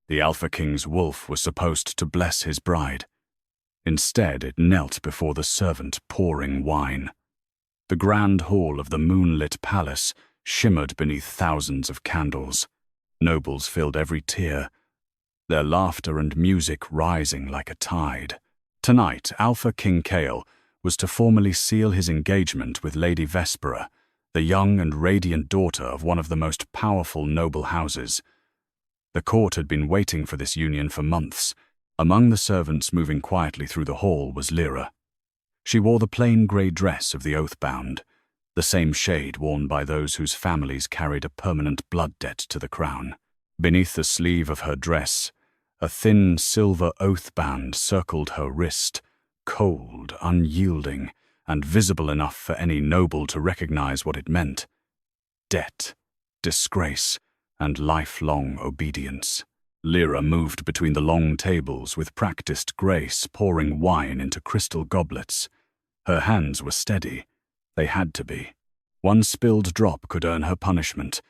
The Alpha King's wolf was supposed to bless his bride. Instead, it knelt before the servant pouring wine. The grand hall of the moonlit palace shimmered beneath thousands of candles. Nobles filled every tier, their laughter and music rising like a tide. Tonight, Alpha King Knelt was to formally seal his engagement with Lady Vespera, the young and radiant daughter of one of the most powerful noble houses. The court had been waiting for this union for months. Among the servants moving quietly through the hall was Lira. She wore the plain grey dress of the oath-bound, the same shade worn by those whose families carried a permanent blood debt to the crown. Beneath the sleeve of her dress, a thin silver oath-band circled her wrist, cold, unyielding, and visible enough for any noble to recognize what it meant: debt, disgrace, and lifelong obedience. Lira moved between the long tables with practiced grace, pouring wine into crystal goblets. Her hands were steady. They had to be. One spilled drop could earn her punishment,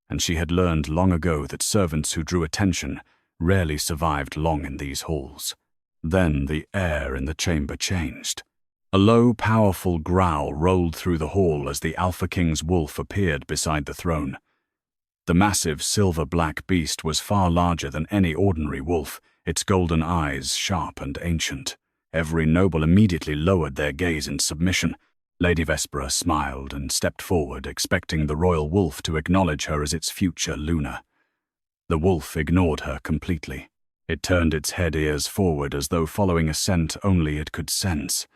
and she had learned long ago that servants who drew attention rarely survived long in these halls. Then the air in the chamber changed. A low, powerful growl rolled through the hall as the Alpha King's wolf appeared beside the throne. The massive silver-black beast was far larger than any ordinary wolf, its golden eyes sharp and ancient. Every noble immediately lowered their gaze in submission. Lady Vespera smiled and stepped forward, expecting the royal wolf to acknowledge her as its future Luna. The wolf ignored her completely. It turned its head ears forward as though following a scent only it could sense.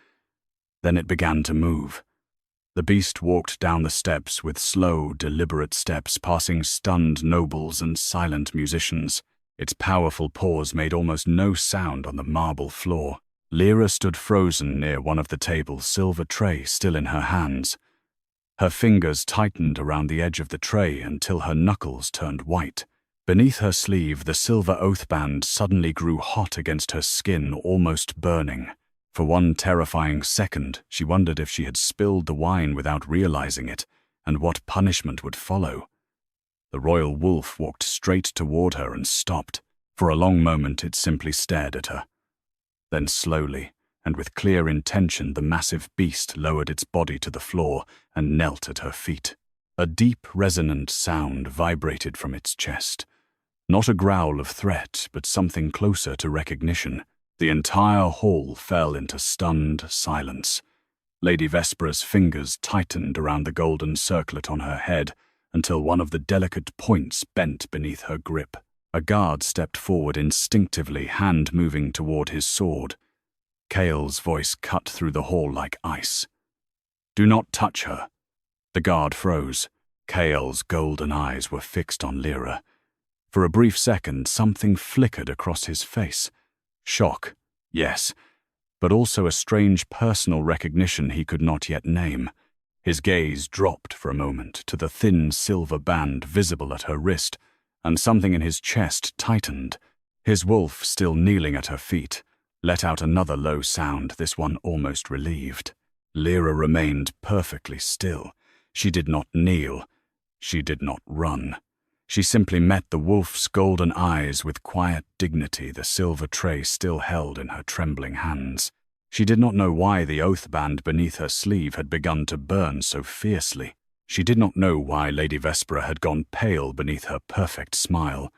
Then it began to move. The beast walked down the steps with slow, deliberate steps, passing stunned nobles and silent musicians. Its powerful paws made almost no sound on the marble floor. Lira stood frozen near one of the tables, silver tray still in her hands. Her fingers tightened around the edge of the tray until her knuckles turned white. Beneath her sleeve, the silver oath-band suddenly grew hot against her skin, almost burning. For one terrifying second, she wondered if she had spilled the wine without realizing it, and what punishment would follow. The royal wolf walked straight toward her and stopped. For a long moment, it simply stared at her. Then slowly, and with clear intention, the massive beast lowered its body to the floor and knelt at her feet. A deep, resonant sound vibrated from its chest. Not a growl of threat, but something closer to recognition. The entire hall fell into stunned silence. Lady Vespera's fingers tightened around the golden circlet on her head until one of the delicate points bent beneath her grip. A guard stepped forward instinctively, hand moving toward his sword. Knelt's voice cut through the hall like ice. "Do not touch her." The guard froze. Knelt's golden eyes were fixed on Lira. For a brief second, something flickered across his face. Shock, yes, but also a strange personal recognition he could not yet name. His gaze dropped for a moment to the thin silver band visible at her wrist, and something in his chest tightened. His wolf, still kneeling at her feet, let out another low sound, this one almost relieved. Lira remained perfectly still. She did not kneel. She did not run. She simply met the wolf's golden eyes with quiet dignity, the silver tray still held in her trembling hands. She did not know why the oath band beneath her sleeve had begun to burn so fiercely. She did not know why Lady Vespera had gone pale beneath her perfect smile.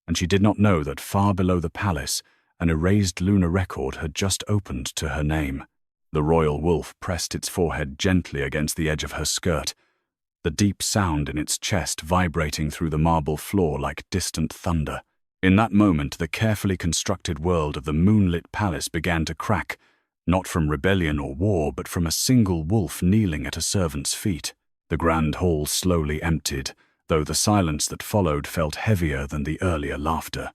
And she did not know that far below the palace, an erased lunar record had just opened to her name. The royal wolf pressed its forehead gently against the edge of her skirt, the deep sound in its chest vibrating through the marble floor like distant thunder. In that moment, the carefully constructed world of the moonlit palace began to crack, not from rebellion or war, but from a single wolf kneeling at a servant's feet. The grand hall slowly emptied, though the silence that followed felt heavier than the earlier laughter.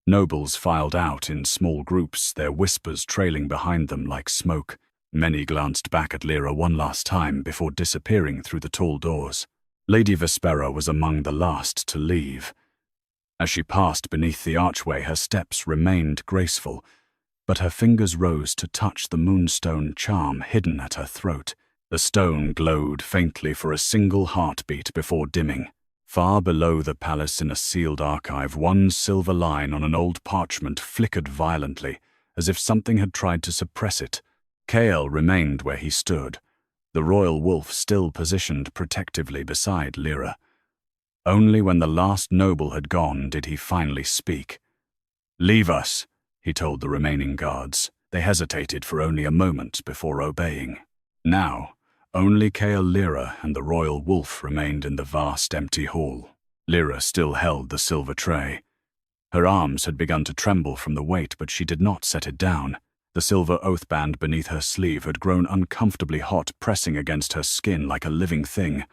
Nobles filed out in small groups, their whispers trailing behind them like smoke. Many glanced back at Lira one last time before disappearing through the tall doors. Lady Vespera was among the last to leave. As she passed beneath the archway, her steps remained graceful, but her fingers rose to touch the moonstone charm hidden at her throat. The stone glowed faintly for a single heartbeat before dimming. Far below the palace in a sealed archive, one silver line on an old parchment flickered violently, as if something had tried to suppress it. Kael remained where he stood, the royal wolf still positioned protectively beside Lira. Only when the last noble had gone did he finally speak. "Leave us," he told the remaining guards. They hesitated for only a moment before obeying. Now, only Kael Lira and the royal wolf remained in the vast empty hall. Lira still held the silver tray. Her arms had begun to tremble from the weight, but she did not set it down. The silver oath band beneath her sleeve had grown uncomfortably hot, pressing against her skin like a living thing.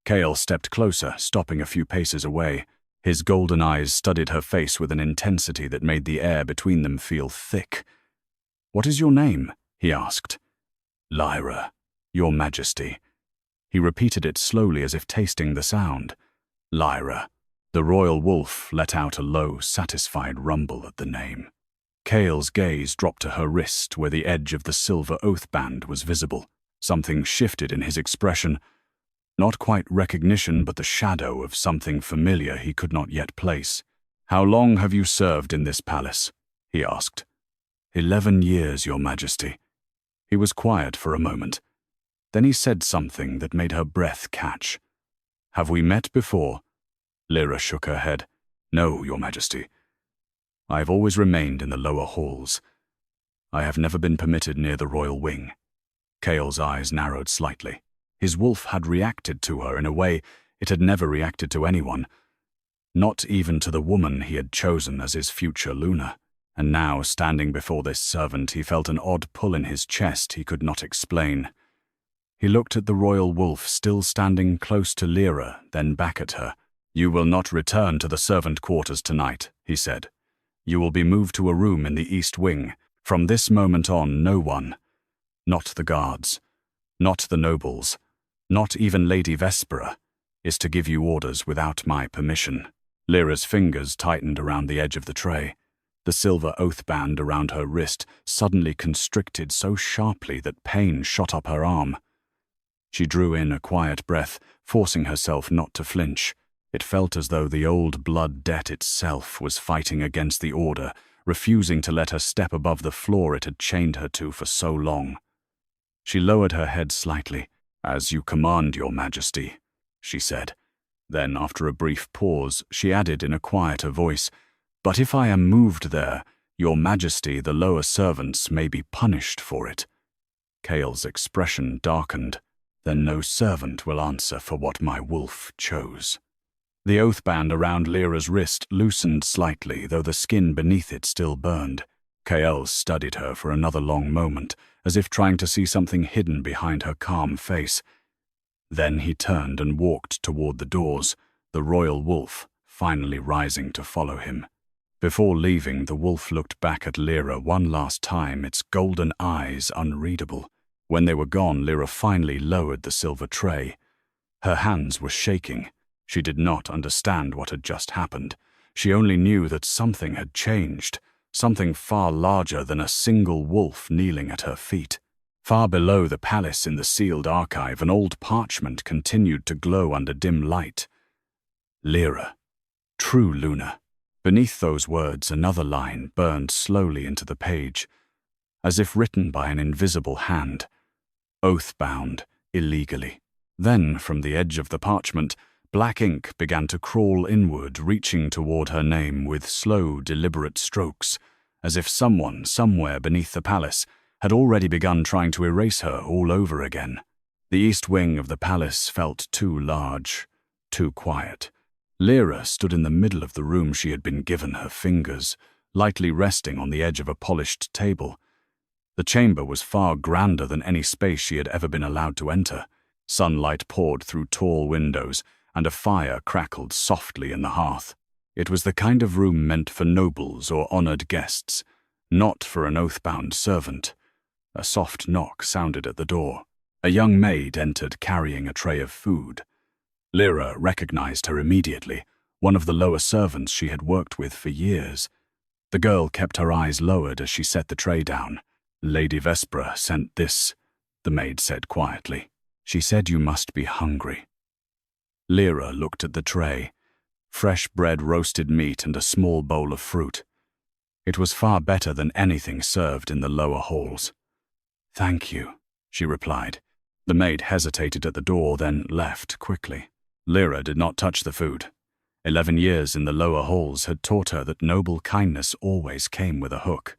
Kael stepped closer, stopping a few paces away. His golden eyes studied her face with an intensity that made the air between them feel thick. "What is your name?" he asked. "Lyra, Your Majesty." He repeated it slowly as if tasting the sound. "Lyra." The royal wolf let out a low, satisfied rumble at the name. Kael's gaze dropped to her wrist where the edge of the silver oath band was visible. Something shifted in his expression. Not quite recognition, but the shadow of something familiar he could not yet place. "How long have you served in this palace?" he asked. 11 years, Your Majesty." He was quiet for a moment. Then he said something that made her breath catch. "Have we met before?" Lira shook her head. "No, Your Majesty. I have always remained in the lower halls. I have never been permitted near the royal wing." Kael's eyes narrowed slightly. His wolf had reacted to her in a way it had never reacted to anyone, not even to the woman he had chosen as his future Luna. And now, standing before this servant, he felt an odd pull in his chest he could not explain. He looked at the royal wolf still standing close to Lira, then back at her. "You will not return to the servant quarters tonight," he said. "You will be moved to a room in the east wing. From this moment on, no one, not the guards, not the nobles, not even Lady Vespera, is to give you orders without my permission." Lyra's fingers tightened around the edge of the tray. The silver oath band around her wrist suddenly constricted so sharply that pain shot up her arm. She drew in a quiet breath, forcing herself not to flinch. It felt as though the old blood debt itself was fighting against the order, refusing to let her step above the floor it had chained her to for so long. She lowered her head slightly. "As you command, Your Majesty," she said. Then, after a brief pause, she added in a quieter voice, "But if I am moved there, Your Majesty, the lower servants may be punished for it." Kael's expression darkened. "Then no servant will answer for what my wolf chose." The oath band around Lyra's wrist loosened slightly, though the skin beneath it still burned. Kael studied her for another long moment, as if trying to see something hidden behind her calm face. Then he turned and walked toward the doors, the royal wolf finally rising to follow him. Before leaving, the wolf looked back at Lira one last time, its golden eyes unreadable. When they were gone, Lira finally lowered the silver tray. Her hands were shaking. She did not understand what had just happened. She only knew that something had changed, something far larger than a single wolf kneeling at her feet. Far below the palace in the sealed archive, an old parchment continued to glow under dim light. "Lira, true Luna." Beneath those words, another line burned slowly into the page, as if written by an invisible hand. "Oath-bound, illegally." Then, from the edge of the parchment, black ink began to crawl inward, reaching toward her name with slow, deliberate strokes, as if someone, somewhere beneath the palace, had already begun trying to erase her all over again. The east wing of the palace felt too large, too quiet. Lira stood in the middle of the room she had been given, her fingers lightly resting on the edge of a polished table. The chamber was far grander than any space she had ever been allowed to enter. Sunlight poured through tall windows, and a fire crackled softly in the hearth. It was the kind of room meant for nobles or honored guests, not for an oath-bound servant. A soft knock sounded at the door. A young maid entered carrying a tray of food. Lira recognized her immediately, one of the lower servants she had worked with for years. The girl kept her eyes lowered as she set the tray down. "Lady Vespera sent this," the maid said quietly. "She said you must be hungry." Lira looked at the tray. Fresh bread, roasted meat, and a small bowl of fruit. It was far better than anything served in the lower halls. "Thank you," she replied. The maid hesitated at the door, then left quickly. Lira did not touch the food. 11 years in the lower halls had taught her that noble kindness always came with a hook.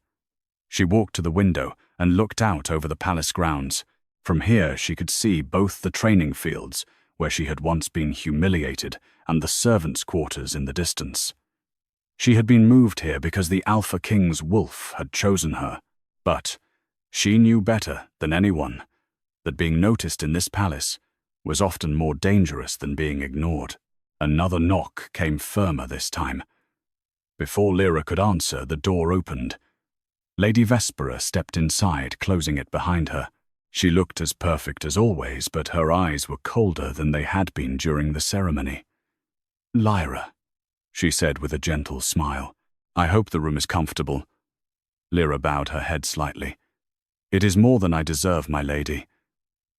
She walked to the window and looked out over the palace grounds. From here she could see both the training fields, where she had once been humiliated, and the servants' quarters in the distance. She had been moved here because the Alpha King's wolf had chosen her, but she knew better than anyone that being noticed in this palace was often more dangerous than being ignored. Another knock came firmer this time. Before Lira could answer, the door opened. Lady Vespera stepped inside, closing it behind her. She looked as perfect as always, but her eyes were colder than they had been during the ceremony. "Lyra," she said with a gentle smile. "I hope the room is comfortable." Lira bowed her head slightly. "It is more than I deserve, my lady."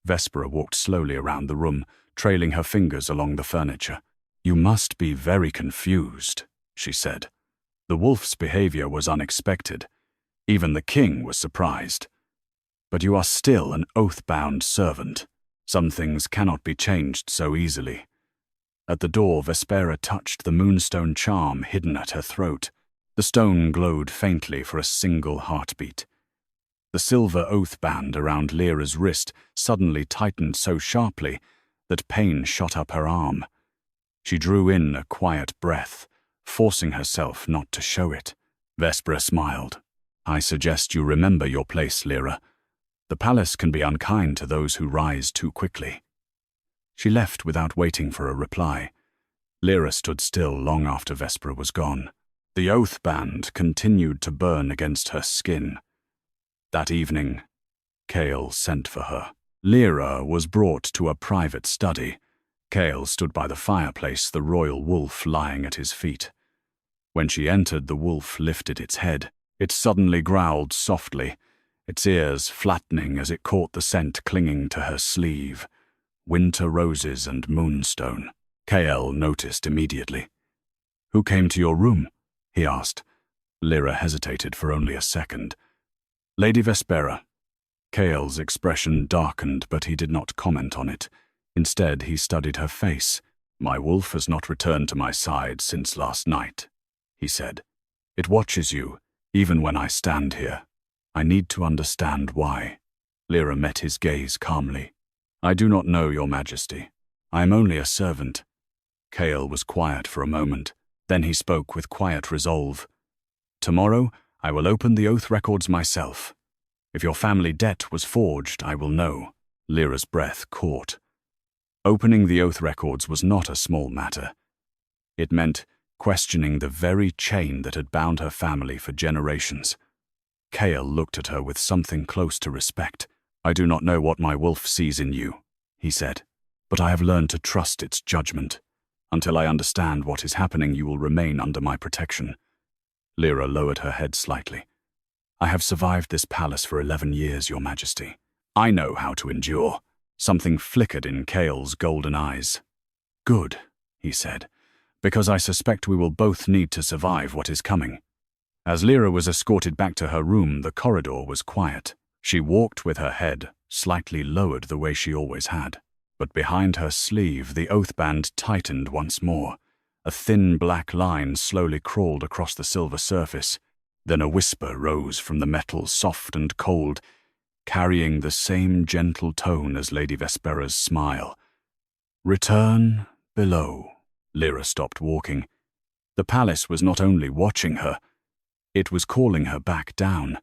Vespera walked slowly around the room, trailing her fingers along the furniture. "You must be very confused," she said. The wolf's behavior was unexpected. Even the king was surprised. "But you are still an oath-bound servant. Some things cannot be changed so easily." At the door, Vespera touched the moonstone charm hidden at her throat. The stone glowed faintly for a single heartbeat. The silver oath band around Lyra's wrist suddenly tightened so sharply that pain shot up her arm. She drew in a quiet breath, forcing herself not to show it. Vespera smiled. "I suggest you remember your place, Lira. The palace can be unkind to those who rise too quickly." She left without waiting for a reply. Lira stood still long after Vespera was gone. The oath band continued to burn against her skin. That evening, Kale sent for her. Lira was brought to a private study. Kale stood by the fireplace, the royal wolf lying at his feet. When she entered, the wolf lifted its head. It suddenly growled softly, its ears flattening as it caught the scent clinging to her sleeve. Winter roses and moonstone. Kale noticed immediately. "Who came to your room?" he asked. Lira hesitated for only a second. "Lady Vespera." Kale's expression darkened, but he did not comment on it. Instead, he studied her face. "My wolf has not returned to my side since last night," he said. "It watches you, even when I stand here. I need to understand why." Lira met his gaze calmly. "I do not know, Your Majesty. I am only a servant." Kale was quiet for a moment. Then he spoke with quiet resolve. "Tomorrow, I will open the oath records myself. If your family debt was forged, I will know." Lyra's breath caught. Opening the oath records was not a small matter. It meant questioning the very chain that had bound her family for generations. Kale looked at her with something close to respect. "I do not know what my wolf sees in you," he said, "but I have learned to trust its judgment. Until I understand what is happening, you will remain under my protection." Lira lowered her head slightly. "I have survived this palace for 11 years, Your Majesty. I know how to endure." Something flickered in Kale's golden eyes. "Good," he said, "because I suspect we will both need to survive what is coming." As Lira was escorted back to her room, the corridor was quiet. She walked with her head slightly lowered the way she always had. But behind her sleeve, the oath band tightened once more. A thin black line slowly crawled across the silver surface. Then a whisper rose from the metal, soft and cold, carrying the same gentle tone as Lady Vespera's smile. "Return below." Lira stopped walking. The palace was not only watching her, it was calling her back down.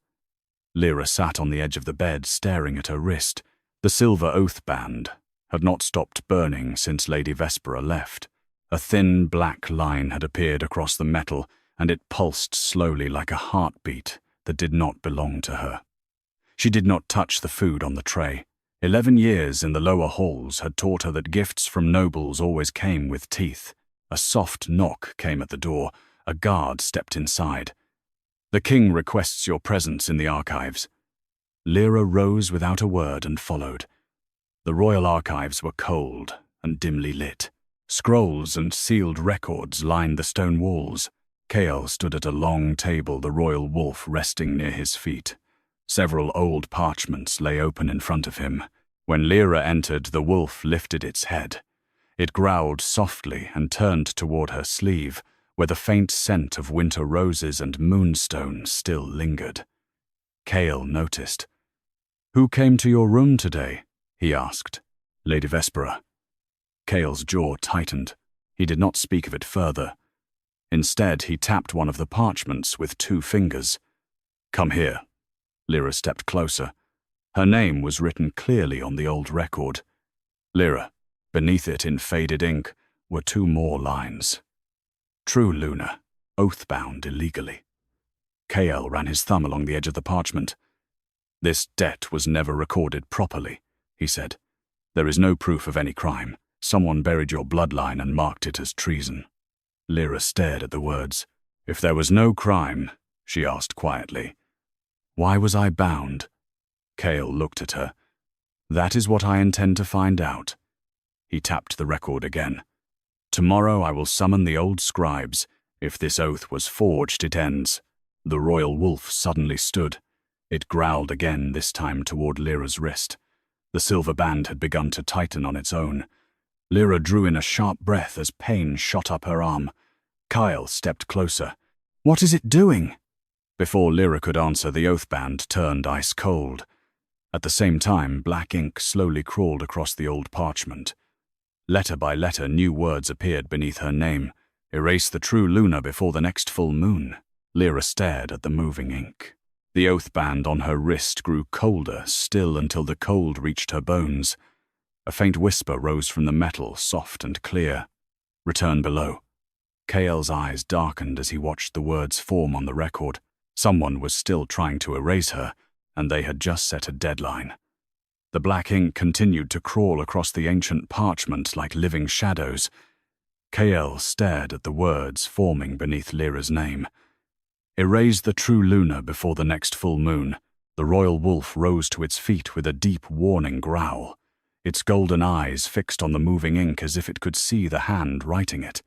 Lira sat on the edge of the bed, staring at her wrist. The silver oath band had not stopped burning since Lady Vespera left. A thin black line had appeared across the metal, and it pulsed slowly like a heartbeat that did not belong to her. She did not touch the food on the tray. 11 years in the lower halls had taught her that gifts from nobles always came with teeth. A soft knock came at the door. A guard stepped inside. "The king requests your presence in the archives." Lira rose without a word and followed. The royal archives were cold and dimly lit. Scrolls and sealed records lined the stone walls. Kael stood at a long table, the royal wolf resting near his feet. Several old parchments lay open in front of him. When Lira entered, the wolf lifted its head. It growled softly and turned toward her sleeve, where the faint scent of winter roses and moonstone still lingered. Kael noticed. "Who came to your room today?" he asked. "Lady Vespera." Kael's jaw tightened. He did not speak of it further. Instead, he tapped one of the parchments with 2 fingers. "Come here." Lira stepped closer. Her name was written clearly on the old record. Lira. Beneath it, in faded ink, were 2 more lines. "True Luna, oath-bound illegally." Kael ran his thumb along the edge of the parchment. "This debt was never recorded properly," he said. "There is no proof of any crime. Someone buried your bloodline and marked it as treason." Lira stared at the words. "If there was no crime," she asked quietly, "why was I bound?" Kael looked at her. "That is what I intend to find out." He tapped the record again. "Tomorrow I will summon the old scribes. If this oath was forged, it ends." The royal wolf suddenly stood. It growled again, this time toward Lira's wrist. The silver band had begun to tighten on its own. Lira drew in a sharp breath as pain shot up her arm. Kael stepped closer. "What is it doing?" Before Lira could answer, the oath band turned ice cold. At the same time, black ink slowly crawled across the old parchment. Letter by letter, new words appeared beneath her name. "Erase the true Luna before the next full moon." Lira stared at the moving ink. The oath band on her wrist grew colder still until the cold reached her bones. A faint whisper rose from the metal, soft and clear. "Return below." Kael's eyes darkened as he watched the words form on the record. Someone was still trying to erase her, and they had just set a deadline. The black ink continued to crawl across the ancient parchment like living shadows. Kael stared at the words forming beneath Lira's name. "Erase the true Luna before the next full moon." The royal wolf rose to its feet with a deep, warning growl. Its golden eyes fixed on the moving ink as if it could see the hand writing it.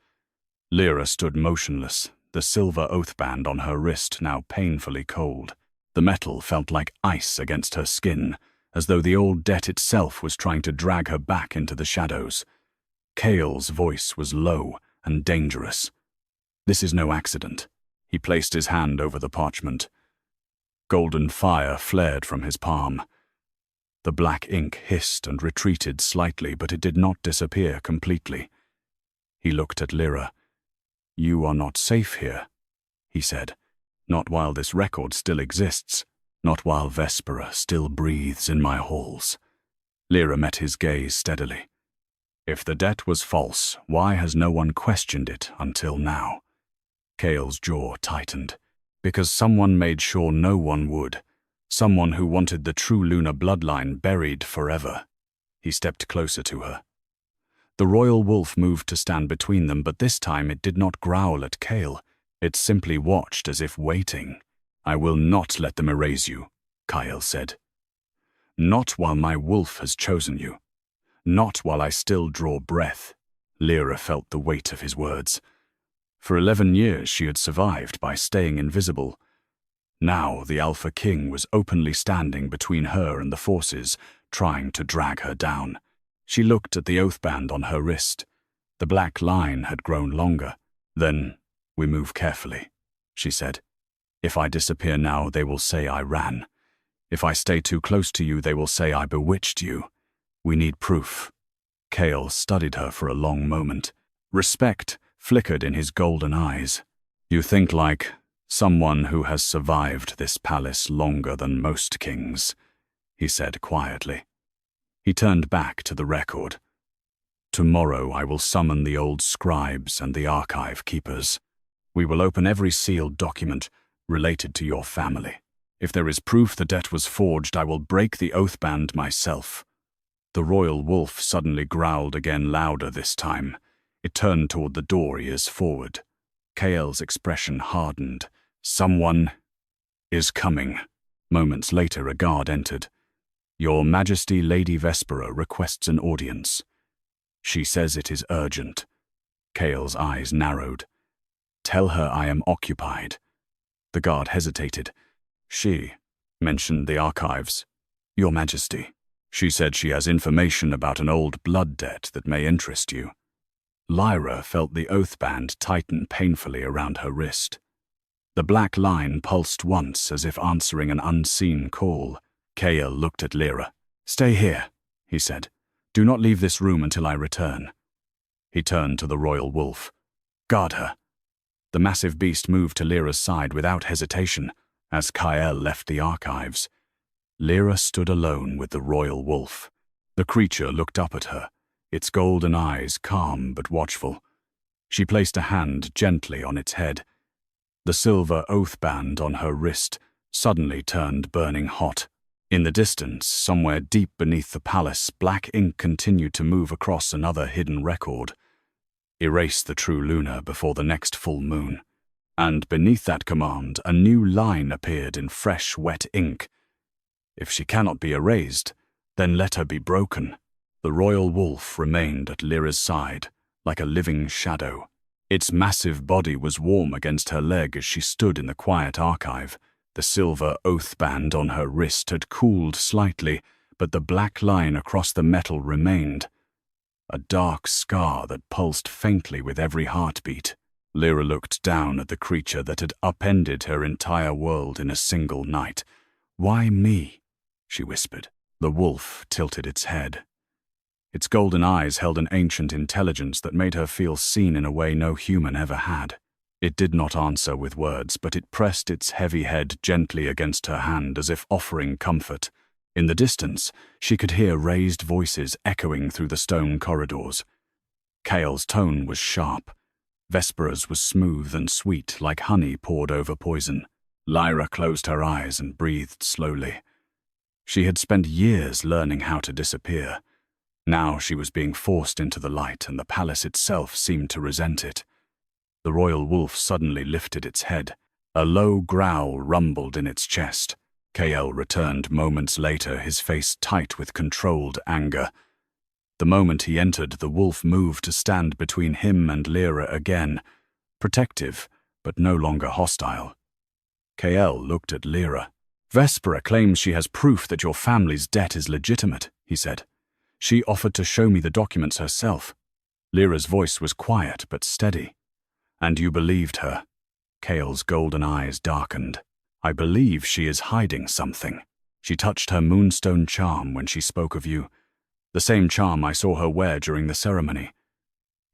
Lira stood motionless, the silver oath band on her wrist now painfully cold. The metal felt like ice against her skin, as though the old debt itself was trying to drag her back into the shadows. Kael's voice was low and dangerous. "This is no accident." He placed his hand over the parchment. Golden fire flared from his palm. The black ink hissed and retreated slightly, but it did not disappear completely. He looked at Lira. "You are not safe here," he said. "Not while this record still exists. Not while Vespera still breathes in my halls." Lira met his gaze steadily. "If the debt was false, why has no one questioned it until now?" Kael's jaw tightened. "Because someone made sure no one would. Someone who wanted the true Luna bloodline buried forever." He stepped closer to her. The royal wolf moved to stand between them, but this time it did not growl at Kael. It simply watched as if waiting. "I will not let them erase you," Kael said. "Not while my wolf has chosen you. Not while I still draw breath." Lira felt the weight of his words. For 11 years she had survived by staying invisible. Now the Alpha King was openly standing between her and the forces, trying to drag her down. She looked at the oath band on her wrist. The black line had grown longer. "Then we move carefully," she said. "If I disappear now, they will say I ran. If I stay too close to you, they will say I bewitched you. We need proof." Kael studied her for a long moment. Respect flickered in his golden eyes. "You think like someone who has survived this palace longer than most kings," he said quietly. He turned back to the record. "Tomorrow I will summon the old scribes and the archive keepers. We will open every sealed document related to your family. If there is proof the debt was forged, I will break the oath band myself." The royal wolf suddenly growled again, louder this time. It turned toward the door, ears forward. Kael's expression hardened. "Someone is coming." Moments later, a guard entered. "Your Majesty, Lady Vespera requests an audience. She says it is urgent." Kale's eyes narrowed. "Tell her I am occupied." The guard hesitated. "She mentioned the archives." "Your Majesty. She said she has information about an old blood debt that may interest you." Lira felt the oath band tighten painfully around her wrist. The black line pulsed once as if answering an unseen call. Kale looked at Lira. "Stay here," he said. "Do not leave this room until I return." He turned to the royal wolf. "Guard her." The massive beast moved to Lyra's side without hesitation as Kyle left the archives. Lira stood alone with the royal wolf. The creature looked up at her, its golden eyes calm but watchful. She placed a hand gently on its head. The silver oath band on her wrist suddenly turned burning hot. In the distance, somewhere deep beneath the palace, black ink continued to move across another hidden record. "Erase the true Luna before the next full moon." And beneath that command, a new line appeared in fresh, wet ink. "If she cannot be erased, then let her be broken." The royal wolf remained at Lyra's side, like a living shadow. Its massive body was warm against her leg as she stood in the quiet archive. The silver oath band on her wrist had cooled slightly, but the black line across the metal remained. A dark scar that pulsed faintly with every heartbeat. Lira looked down at the creature that had upended her entire world in a single night. "Why me?" she whispered. The wolf tilted its head. Its golden eyes held an ancient intelligence that made her feel seen in a way no human ever had. It did not answer with words, but it pressed its heavy head gently against her hand as if offering comfort. In the distance, she could hear raised voices echoing through the stone corridors. Kale's tone was sharp. Vespera's was smooth and sweet, like honey poured over poison. Lyra closed her eyes and breathed slowly. She had spent years learning how to disappear. Now she was being forced into the light, and the palace itself seemed to resent it. The royal wolf suddenly lifted its head. A low growl rumbled in its chest. Kale returned moments later, his face tight with controlled anger. The moment he entered, the wolf moved to stand between him and Lira again, protective, but no longer hostile. Kale looked at Lira. "Vespera claims she has proof that your family's debt is legitimate," he said. "She offered to show me the documents herself." Lyra's voice was quiet but steady. "And you believed her?" Kale's golden eyes darkened. "I believe she is hiding something. She touched her moonstone charm when she spoke of you, the same charm I saw her wear during the ceremony."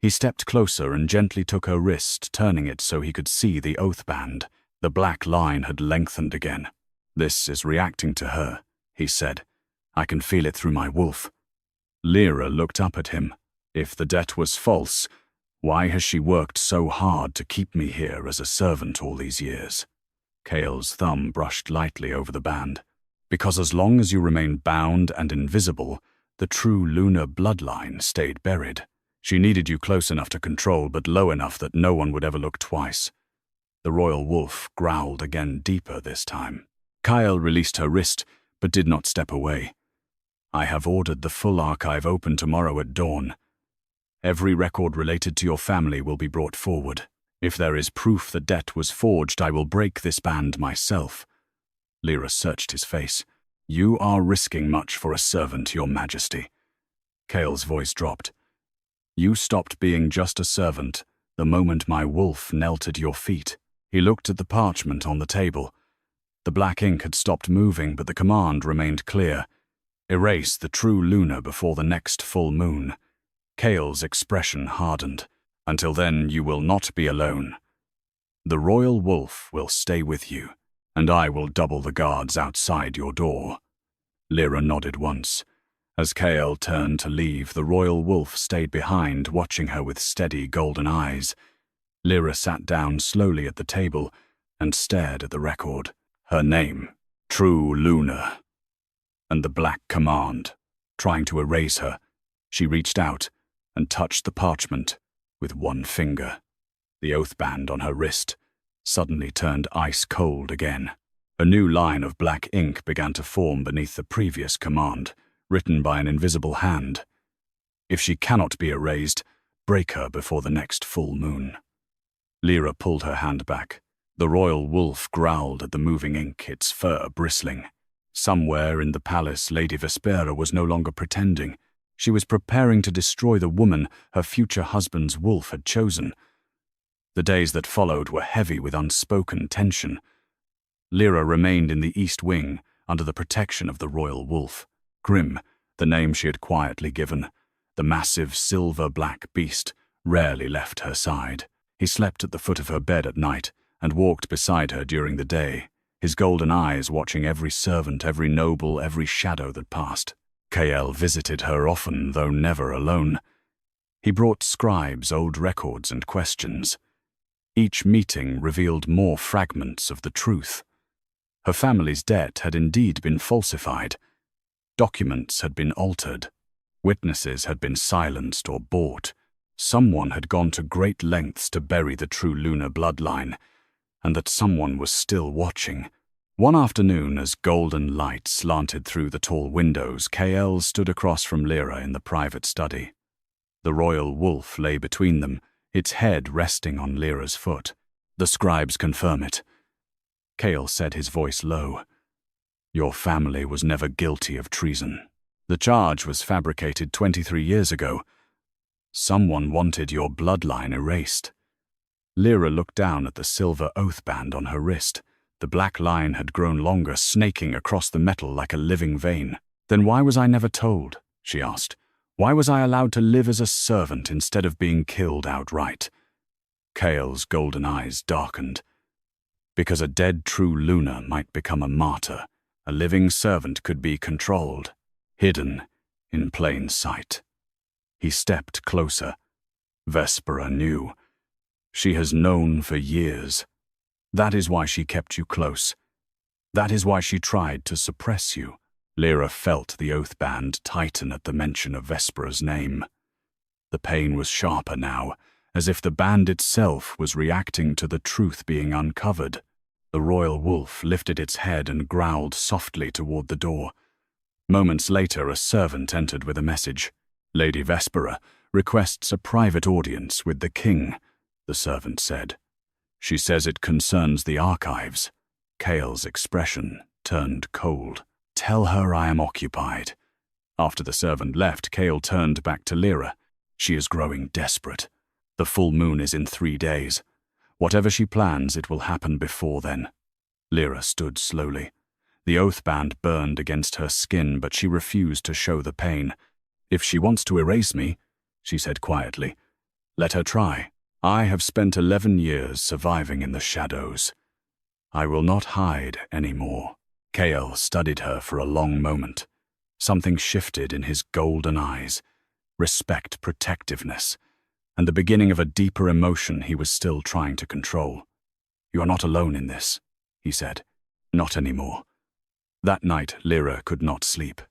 He stepped closer and gently took her wrist, turning it so he could see the oath band. The black line had lengthened again. "This is reacting to her," he said. "I can feel it through my wolf." Lira looked up at him. "If the debt was false, why has she worked so hard to keep me here as a servant all these years?" Kale's thumb brushed lightly over the band. "Because as long as you remained bound and invisible, the true lunar bloodline stayed buried. She needed you close enough to control, but low enough that no one would ever look twice." The royal wolf growled again, deeper this time. Kyle released her wrist, but did not step away. "I have ordered the full archive open tomorrow at dawn. Every record related to your family will be brought forward. If there is proof the debt was forged, I will break this band myself." Lira searched his face. "You are risking much for a servant, Your Majesty." Kale's voice dropped. "You stopped being just a servant the moment my wolf knelt at your feet." He looked at the parchment on the table. The black ink had stopped moving, but the command remained clear. "Erase the true Luna before the next full moon." Kale's expression hardened. "Until then, you will not be alone. The royal wolf will stay with you, and I will double the guards outside your door." Lira nodded once. As Kale turned to leave, the royal wolf stayed behind, watching her with steady golden eyes. Lira sat down slowly at the table and stared at the record. Her name, True Luna, and the black command, trying to erase her. She reached out and touched the parchment with one finger. The oath band on her wrist suddenly turned ice cold again. A new line of black ink began to form beneath the previous command, written by an invisible hand. "If she cannot be erased, Break her before the next full moon. Lira pulled her hand back. The royal wolf growled at the moving ink, its fur bristling. Somewhere in the palace, Lady Vespera was no longer pretending. She was preparing to destroy the woman her future husband's wolf had chosen. The days that followed were heavy with unspoken tension. Lira remained in the East Wing, under the protection of the royal wolf. Grim, the name she had quietly given, the massive silver-black beast, rarely left her side. He slept at the foot of her bed at night and walked beside her during the day, his golden eyes watching every servant, every noble, every shadow that passed. Knelt visited her often, though never alone. He brought scribes, old records, and questions. Each meeting revealed more fragments of the truth. Her family's debt had indeed been falsified. Documents had been altered. Witnesses had been silenced or bought. Someone had gone to great lengths to bury the true lunar bloodline, and that someone was still watching. One afternoon, as golden light slanted through the tall windows, Knelt stood across from Lira in the private study. The royal wolf lay between them, its head resting on Lira's foot. "The scribes confirm it." Knelt said, his voice low. "Your family was never guilty of treason. The charge was fabricated 23 years ago. Someone wanted your bloodline erased." Lira looked down at the silver oath band on her wrist. The black line had grown longer, snaking across the metal like a living vein. "Then why was I never told?" she asked. "Why was I allowed to live as a servant instead of being killed outright?" Knelt's golden eyes darkened. "Because a dead true lunar might become a martyr. A living servant could be controlled, hidden, in plain sight." He stepped closer. "Vespera knew. She has known for years. That is why she kept you close. That is why she tried to suppress you." Lira felt the oath band tighten at the mention of Vespera's name. The pain was sharper now, as if the band itself was reacting to the truth being uncovered. The royal wolf lifted its head and growled softly toward the door. Moments later, a servant entered with a message. "Lady Vespera requests a private audience with the king," the servant said. "She says it concerns the archives." Knelt's expression turned cold. "Tell her I am occupied." After the servant left, Knelt turned back to Lira. "She is growing desperate. The full moon is in 3 days. Whatever she plans, it will happen before then." Lira stood slowly. The oath band burned against her skin, but she refused to show the pain. "If she wants to erase me," she said quietly, "let her try. I have spent 11 years surviving in the shadows. I will not hide anymore." Knelt studied her for a long moment. Something shifted in his golden eyes. Respect, protectiveness, and the beginning of a deeper emotion he was still trying to control. "You are not alone in this," he said. "Not anymore." That night, Lira could not sleep.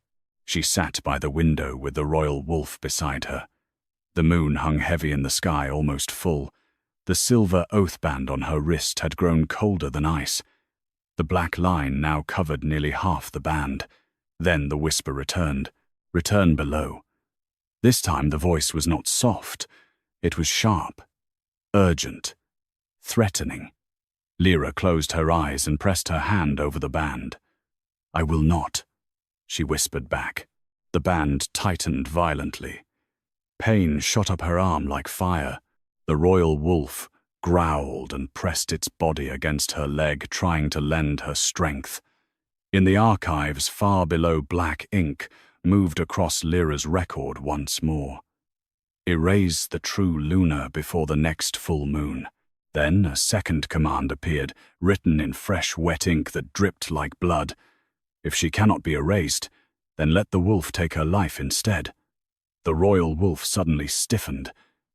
She sat by the window with the royal wolf beside her. The moon hung heavy in the sky, almost full. The silver oath band on her wrist had grown colder than ice. The black line now covered nearly half the band. Then the whisper returned. "Return below." This time the voice was not soft. It was sharp, urgent, threatening. Lira closed her eyes and pressed her hand over the band. "I will not," she whispered back. The band tightened violently. Pain shot up her arm like fire. The royal wolf growled and pressed its body against her leg, trying to lend her strength. In the archives, far below, black ink moved across Lira's record once more. "Erase the true lunar before the next full moon." Then a second command appeared, written in fresh, wet ink that dripped like blood. "If she cannot be erased, then let the wolf take her life instead." The royal wolf suddenly stiffened.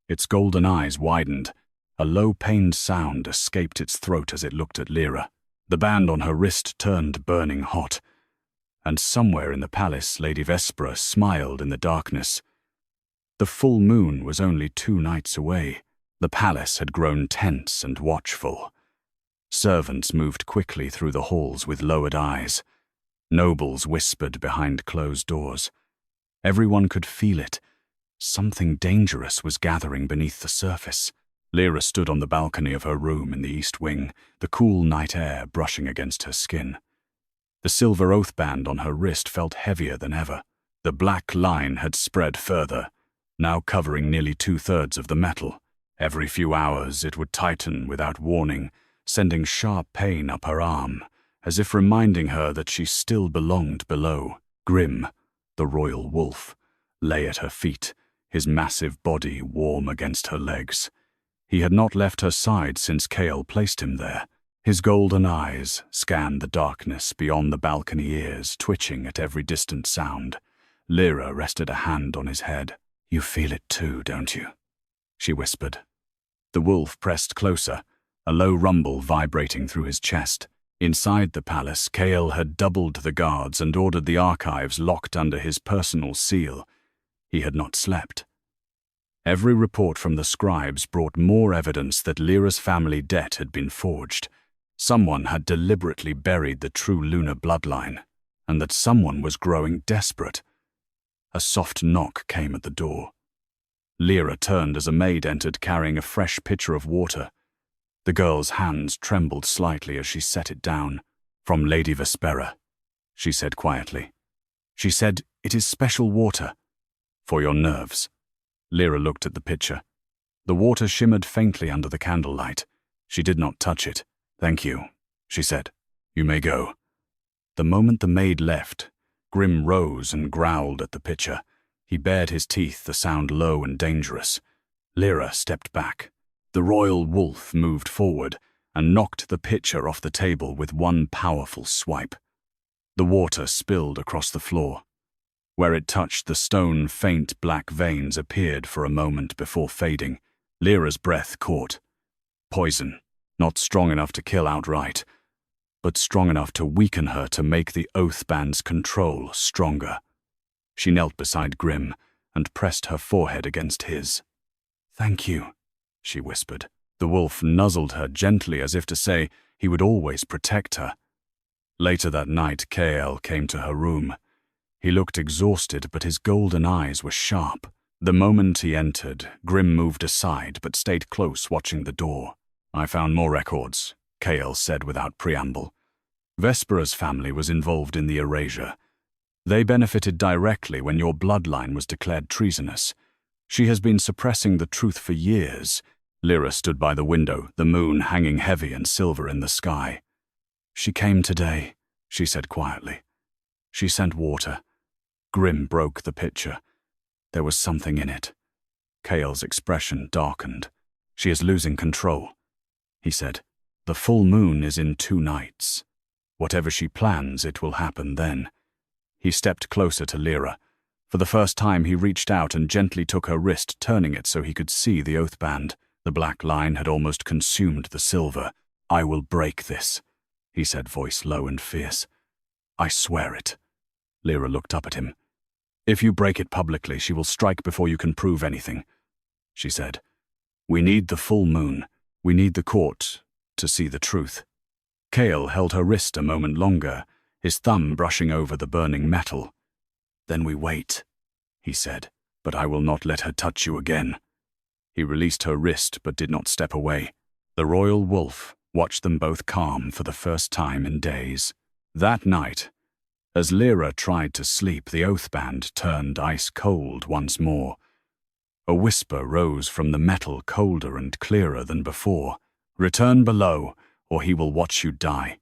Its golden eyes widened. A low, pained sound escaped its throat as it looked at Lira. The band on her wrist turned burning hot. And somewhere in the palace, Lady Vespera smiled in the darkness. The full moon was only 2 nights away. The palace had grown tense and watchful. Servants moved quickly through the halls with lowered eyes. Nobles whispered behind closed doors. Everyone could feel it. Something dangerous was gathering beneath the surface. Lira stood on the balcony of her room in the east wing, the cool night air brushing against her skin. The silver oath band on her wrist felt heavier than ever. The black line had spread further, now covering nearly 2/3 of the metal. Every few hours it would tighten without warning, sending sharp pain up her arm, as if reminding her that she still belonged below. Grim, the royal wolf, lay at her feet, his massive body warm against her legs. He had not left her side since Kale placed him there. His golden eyes scanned the darkness beyond the balcony ears, twitching at every distant sound. Lira rested a hand on his head. "You feel it too, don't you?" she whispered. The wolf pressed closer, a low rumble vibrating through his chest. Inside the palace, Kale had doubled the guards and ordered the archives locked under his personal seal. He had not slept. Every report from the scribes brought more evidence that Lira's family debt had been forged. Someone had deliberately buried the true lunar bloodline, and that someone was growing desperate. A soft knock came at the door. Lira turned as a maid entered carrying a fresh pitcher of water. The girl's hands trembled slightly as she set it down. "From Lady Vespera," she said quietly. "She said, it is special water. For your nerves." Lira looked at the pitcher. The water shimmered faintly under the candlelight. She did not touch it. "Thank you," she said. "You may go." The moment the maid left, Grim rose and growled at the pitcher. He bared his teeth, the sound low and dangerous. Lira stepped back. The royal wolf moved forward and knocked the pitcher off the table with one powerful swipe. The water spilled across the floor. Where it touched the stone, faint black veins appeared for a moment before fading. Lira's breath caught. Poison, not strong enough to kill outright, but strong enough to weaken her to make the oath band's control stronger. She knelt beside Grim and pressed her forehead against his. "Thank you," she whispered. The wolf nuzzled her gently as if to say he would always protect her. Later that night, Kale came to her room. He looked exhausted, but his golden eyes were sharp. The moment he entered, Grim moved aside but stayed close, watching the door. "I found more records," Kale said without preamble. Vespera's family was involved in the erasure. They benefited directly when your bloodline was declared treasonous. She has been suppressing the truth for years. Lira stood by the window, the moon hanging heavy and silver in the sky. "She came today," she said quietly. "She sent water." Grim broke the pitcher. There was something in it. Kale's expression darkened. "She is losing control," he said. "The full moon is in 2 nights. Whatever she plans, it will happen then." He stepped closer to Lira. For the first time, he reached out and gently took her wrist, turning it so he could see the oath band. The black line had almost consumed the silver. "I will break this," he said, voice low and fierce. "I swear it." Lira looked up at him. "If you break it publicly, she will strike before you can prove anything," she said. "We need the full moon. We need the court to see the truth." Kale held her wrist a moment longer, his thumb brushing over the burning metal. "Then we wait," he said, "but I will not let her touch you again." He released her wrist but did not step away. The royal wolf watched them both calm for the first time in days. That night, as Lira tried to sleep, the oath band turned ice cold once more. A whisper rose from the metal, colder and clearer than before. "Return below, or he will watch you die."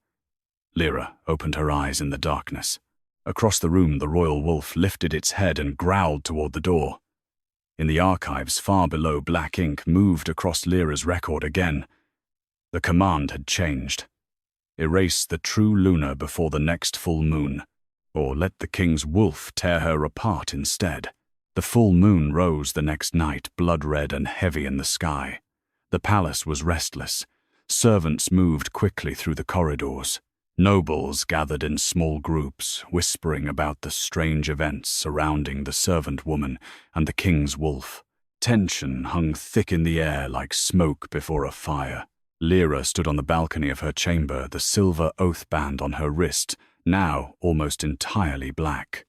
Lira opened her eyes in the darkness. Across the room, the royal wolf lifted its head and growled toward the door. In the archives far below, black ink moved across Lira's record again. The command had changed. Erase the true Luna before the next full moon, or let the king's wolf tear her apart instead. The full moon rose the next night, blood-red and heavy in the sky. The palace was restless. Servants moved quickly through the corridors. Nobles gathered in small groups, whispering about the strange events surrounding the servant woman and the king's wolf. Tension hung thick in the air like smoke before a fire. Lira stood on the balcony of her chamber, the silver oath band on her wrist, now almost entirely black.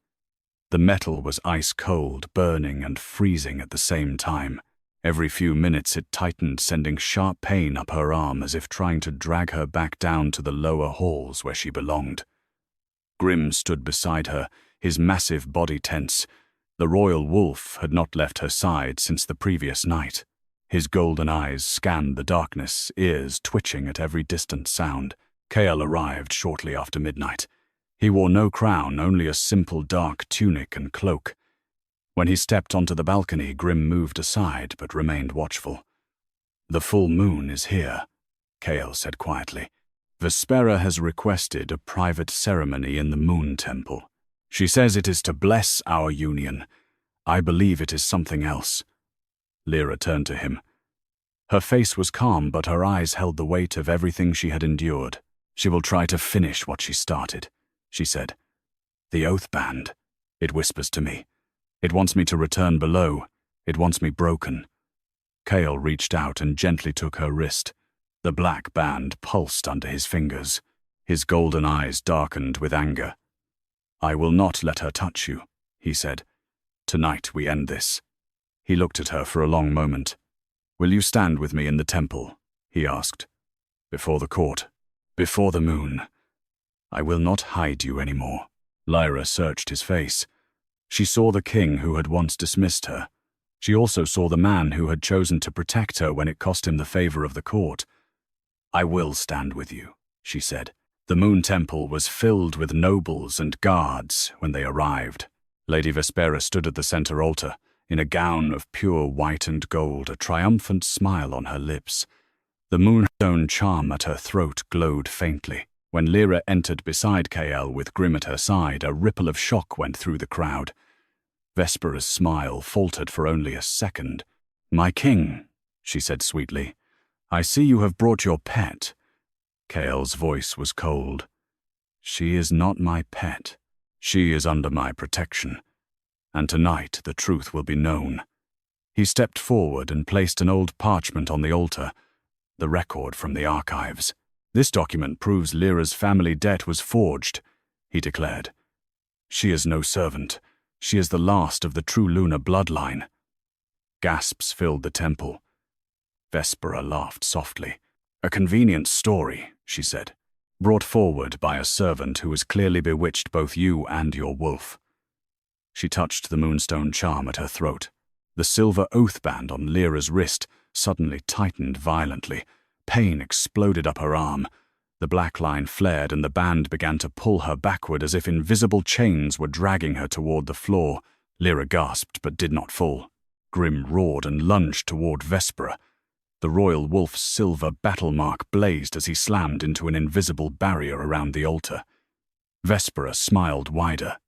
The metal was ice-cold, burning and freezing at the same time. Every few minutes it tightened, sending sharp pain up her arm as if trying to drag her back down to the lower halls where she belonged. Grim stood beside her, his massive body tense. The royal wolf had not left her side since the previous night. His golden eyes scanned the darkness, ears twitching at every distant sound. Kael arrived shortly after midnight. He wore no crown, only a simple dark tunic and cloak. When he stepped onto the balcony, Grim moved aside but remained watchful. "The full moon is here," Kael said quietly. "Vespera has requested a private ceremony in the Moon Temple. She says it is to bless our union. I believe it is something else." Lira turned to him. Her face was calm, but her eyes held the weight of everything she had endured. "She will try to finish what she started," she said. "The oath band, it whispers to me. It wants me to return below. It wants me broken." Kael reached out and gently took her wrist. The black band pulsed under his fingers. His golden eyes darkened with anger. "I will not let her touch you," he said. "Tonight we end this." He looked at her for a long moment. "Will you stand with me in the temple?" he asked. "Before the court, before the moon. I will not hide you anymore." Lira searched his face. She saw the king who had once dismissed her. She also saw the man who had chosen to protect her when it cost him the favor of the court. "I will stand with you," she said. The Moon Temple was filled with nobles and guards when they arrived. Lady Vespera stood at the center altar, in a gown of pure white and gold, a triumphant smile on her lips. The moonstone charm at her throat glowed faintly. When Lira entered beside Kael with Grim at her side, a ripple of shock went through the crowd. Vespera's smile faltered for only a second. "My king," she said sweetly, "I see you have brought your pet." Kael's voice was cold. "She is not my pet. She is under my protection. And tonight the truth will be known." He stepped forward and placed an old parchment on the altar, the record from the archives. "This document proves Lira's family debt was forged," he declared. "She is no servant. She is the last of the true lunar bloodline." Gasps filled the temple. Vespera laughed softly. "A convenient story," she said, "brought forward by a servant who has clearly bewitched both you and your wolf." She touched the moonstone charm at her throat. The silver oath band on Lira's wrist suddenly tightened violently. Pain exploded up her arm. The black line flared and the band began to pull her backward as if invisible chains were dragging her toward the floor. Lira gasped but did not fall. Grim roared and lunged toward Vespera. The royal wolf's silver battle mark blazed as he slammed into an invisible barrier around the altar. Vespera smiled wider.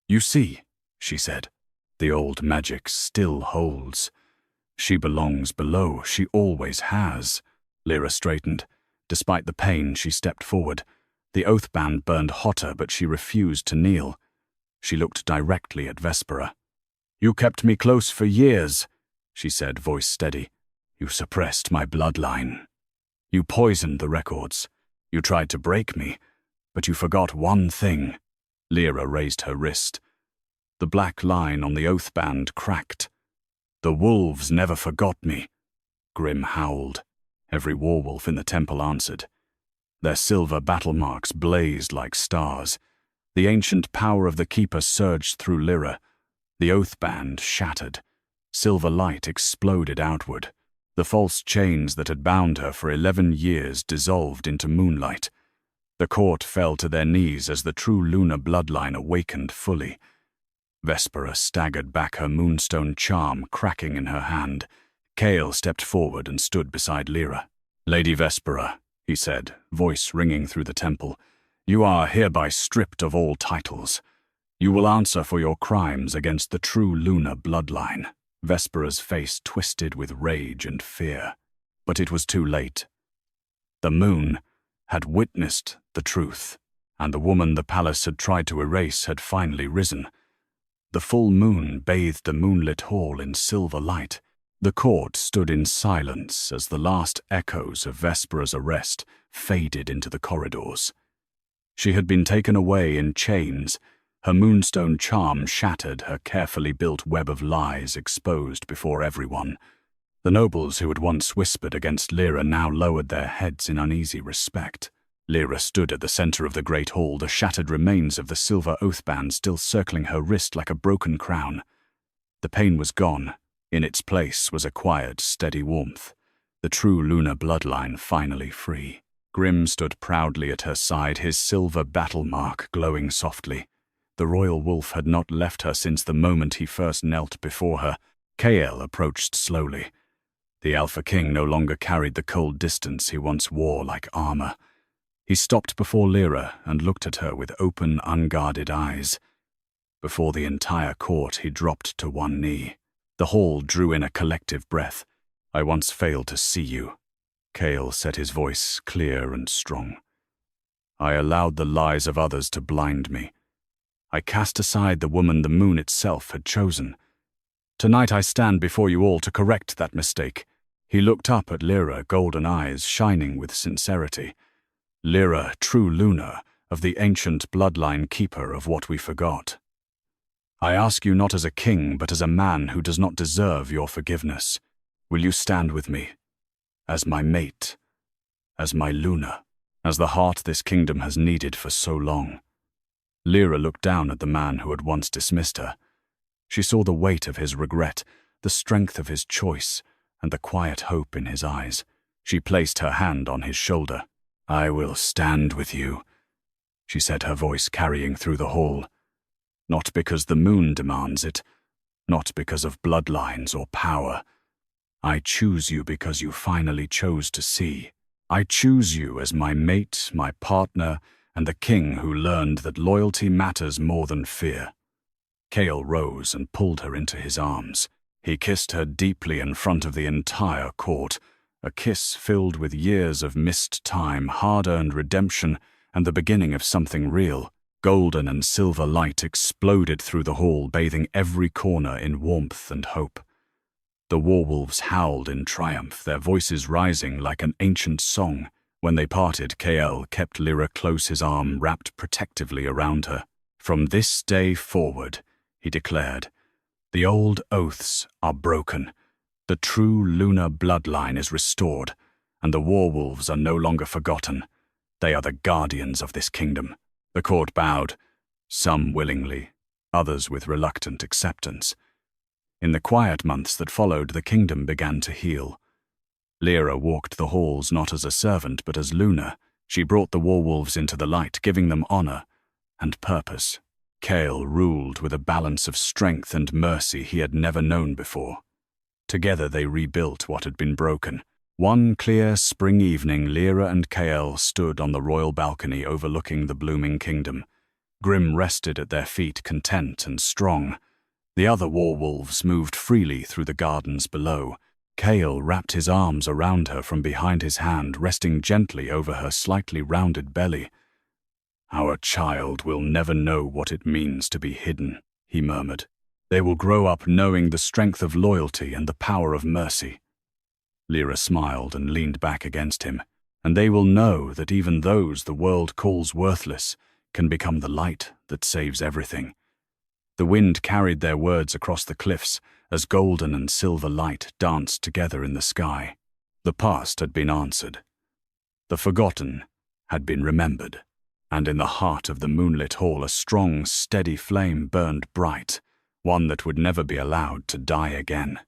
"You see," she said, "the old magic still holds. She belongs below. She always has." Lira straightened. Despite the pain, she stepped forward. The oath band burned hotter, but she refused to kneel. She looked directly at Vespera. "You kept me close for years," she said, voice steady. "You suppressed my bloodline. You poisoned the records. You tried to break me, but you forgot one thing." Lira raised her wrist. The black line on the oath band cracked. "The wolves never forgot me." Grim howled. Every werewolf in the temple answered. Their silver battle marks blazed like stars. The ancient power of the Keeper surged through Lira. The oath band shattered. Silver light exploded outward. The false chains that had bound her for 11 years dissolved into moonlight. The court fell to their knees as the true lunar bloodline awakened fully. Vespera staggered back, her moonstone charm cracking in her hand. Kael stepped forward and stood beside Lira. "Lady Vespera," he said, voice ringing through the temple, "you are hereby stripped of all titles. You will answer for your crimes against the true lunar bloodline." Vespera's face twisted with rage and fear. But it was too late. The moon had witnessed the truth, and the woman the palace had tried to erase had finally risen. The full moon bathed the moonlit hall in silver light. The court stood in silence as the last echoes of Vespera's arrest faded into the corridors. She had been taken away in chains, Her moonstone charm shattered, her carefully built web of lies exposed before everyone. The nobles who had once whispered against Lira now lowered their heads in uneasy respect. Lira stood at the center of the great hall, the shattered remains of the silver oathband still circling her wrist like a broken crown. The pain was gone. In its place was a quiet, steady warmth. The true lunar bloodline finally free. Grim stood proudly at her side, his silver battle mark glowing softly. The royal wolf had not left her since the moment he first knelt before her. Kael approached slowly. The Alpha King no longer carried the cold distance he once wore like armor. He stopped before Lira and looked at her with open, unguarded eyes. Before the entire court, he dropped to one knee. The hall drew in a collective breath. "I once failed to see you," Kael said, his voice clear and strong. "I allowed the lies of others to blind me. I cast aside the woman the moon itself had chosen. Tonight I stand before you all to correct that mistake." He looked up at Lira, golden eyes shining with sincerity. "Lira, true Luna, of the ancient bloodline keeper of what we forgot. I ask you not as a king, but as a man who does not deserve your forgiveness. Will you stand with me? As my mate, as my Luna, as the heart this kingdom has needed for so long." Lira looked down at the man who had once dismissed her. She saw the weight of his regret, the strength of his choice, and the quiet hope in his eyes. She placed her hand on his shoulder. "I will stand with you," she said, her voice carrying through the hall. "Not because the moon demands it, not because of bloodlines or power. I choose you because you finally chose to see. I choose you as my mate, my partner, and the king who learned that loyalty matters more than fear." Kael rose and pulled her into his arms. He kissed her deeply in front of the entire court, a kiss filled with years of missed time, hard-earned redemption, and the beginning of something real. Golden and silver light exploded through the hall, bathing every corner in warmth and hope. The warwolves howled in triumph, their voices rising like an ancient song. When they parted, Kael kept Lira close, his arm wrapped protectively around her. "From this day forward," he declared, "the old oaths are broken. The true lunar bloodline is restored, and the warwolves are no longer forgotten. They are the guardians of this kingdom." The court bowed, some willingly, others with reluctant acceptance. In the quiet months that followed, the kingdom began to heal. Lira walked the halls not as a servant but as Luna. She brought the warwolves into the light, giving them honor and purpose. Kael ruled with a balance of strength and mercy he had never known before. Together they rebuilt what had been broken. One clear spring evening, Lira and Kael stood on the royal balcony overlooking the blooming kingdom. Grim rested at their feet, content and strong. The other warwolves moved freely through the gardens below. Kael wrapped his arms around her from behind his hand, resting gently over her slightly rounded belly. "Our child will never know what it means to be hidden," he murmured. "They will grow up knowing the strength of loyalty and the power of mercy." Lira smiled and leaned back against him. "And they will know that even those the world calls worthless can become the light that saves everything." The wind carried their words across the cliffs as golden and silver light danced together in the sky. The past had been answered. The forgotten had been remembered. And in the heart of the moonlit hall a strong, steady flame burned bright, one that would never be allowed to die again.